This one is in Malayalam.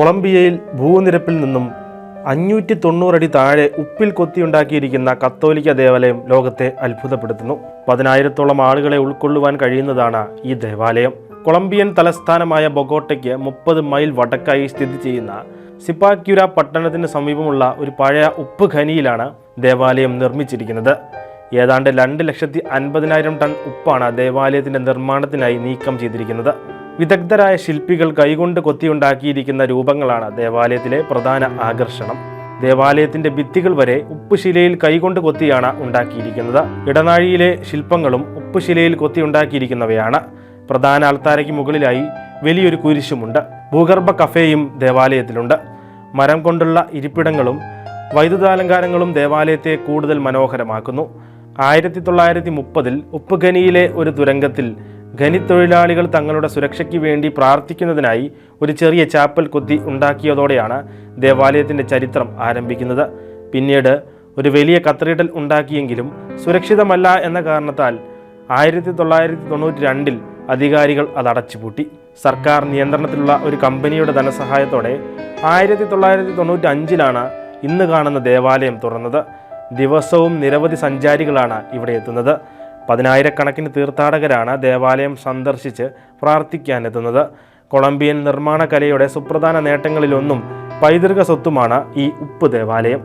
കൊളംബിയയിൽ ഭൂനിരപ്പിൽ നിന്നും 590 അടി താഴെ ഉപ്പിൽ കൊത്തിയുണ്ടാക്കിയിരിക്കുന്ന കത്തോലിക്ക ദേവാലയം ലോകത്തെ അത്ഭുതപ്പെടുത്തുന്നു. 10,000-ഓളം ആളുകളെ ഉൾക്കൊള്ളുവാൻ കഴിയുന്നതാണ് ഈ ദേവാലയം. കൊളംബിയൻ തലസ്ഥാനമായ ബൊഗോട്ടയ്ക്ക് 30 മൈൽ വടക്കായി സ്ഥിതി ചെയ്യുന്ന സിപ്പാക്യുര പട്ടണത്തിന് സമീപമുള്ള ഒരു പഴയ ഉപ്പ് ഖനിയിലാണ് ദേവാലയം നിർമ്മിച്ചിരിക്കുന്നത്. ഏതാണ്ട് 2,50,000 ടൺ ഉപ്പാണ് ദേവാലയത്തിൻ്റെ നിർമ്മാണത്തിനായി നീക്കം ചെയ്തിരിക്കുന്നത്. വിദഗ്ധരായ ശില്പികൾ കൈകൊണ്ട് കൊത്തിയുണ്ടാക്കിയിരിക്കുന്ന രൂപങ്ങളാണ് ദേവാലയത്തിലെ പ്രധാന ആകർഷണം. ദേവാലയത്തിൻ്റെ ഭിത്തികൾ വരെ ഉപ്പുശിലയിൽ കൈകൊണ്ട് കൊത്തിയാണ് ഉണ്ടാക്കിയിരിക്കുന്നത്. ഇടനാഴിയിലെ ശില്പങ്ങളും ഉപ്പുശിലയിൽ കൊത്തിയുണ്ടാക്കിയിരിക്കുന്നവയാണ്. പ്രധാന അൾത്താരയ്ക്ക് മുകളിലായി വലിയൊരു കുരിശുമുണ്ട്. ഭൂഗർഭ കഫേയും ദേവാലയത്തിലുണ്ട്. മരം കൊണ്ടുള്ള ഇരിപ്പിടങ്ങളും വൈദ്യുതാലങ്കാരങ്ങളും ദേവാലയത്തെ കൂടുതൽ മനോഹരമാക്കുന്നു. 1930-ൽ ഉപ്പ് ഖനിയിലെ ഒരു തുരങ്കത്തിൽ ഖനിത്തൊഴിലാളികൾ തങ്ങളുടെ സുരക്ഷയ്ക്ക് വേണ്ടി പ്രാർത്ഥിക്കുന്നതിനായി ഒരു ചെറിയ ചാപ്പൽ കൊത്തി ഉണ്ടാക്കിയതോടെയാണ് ദേവാലയത്തിൻ്റെ ചരിത്രം ആരംഭിക്കുന്നത്. പിന്നീട് ഒരു വലിയ കത്തീഡ്രൽ ഉണ്ടാക്കിയെങ്കിലും സുരക്ഷിതമല്ല എന്ന കാരണത്താൽ 1992-ൽ അധികാരികൾ അത് അടച്ചുപൂട്ടി. സർക്കാർ നിയന്ത്രണത്തിലുള്ള ഒരു കമ്പനിയുടെ ധനസഹായത്തോടെ 1995-ലാണ് ഇന്ന് കാണുന്ന ദേവാലയം തുറന്നത്. ദിവസവും നിരവധി സഞ്ചാരികളാണ് ഇവിടെ എത്തുന്നത്. 10,000-കണക്കിന് തീർത്ഥാടകരാണ് ദേവാലയം സന്ദർശിച്ച് പ്രാർത്ഥിക്കാനെത്തുന്നത്. കൊളംബിയൻ നിർമ്മാണ കലയുടെ സുപ്രധാന നേട്ടങ്ങളിലൊന്നും പൈതൃക സ്വത്തുമാണ് ഈ ഉപ്പ് ദേവാലയം.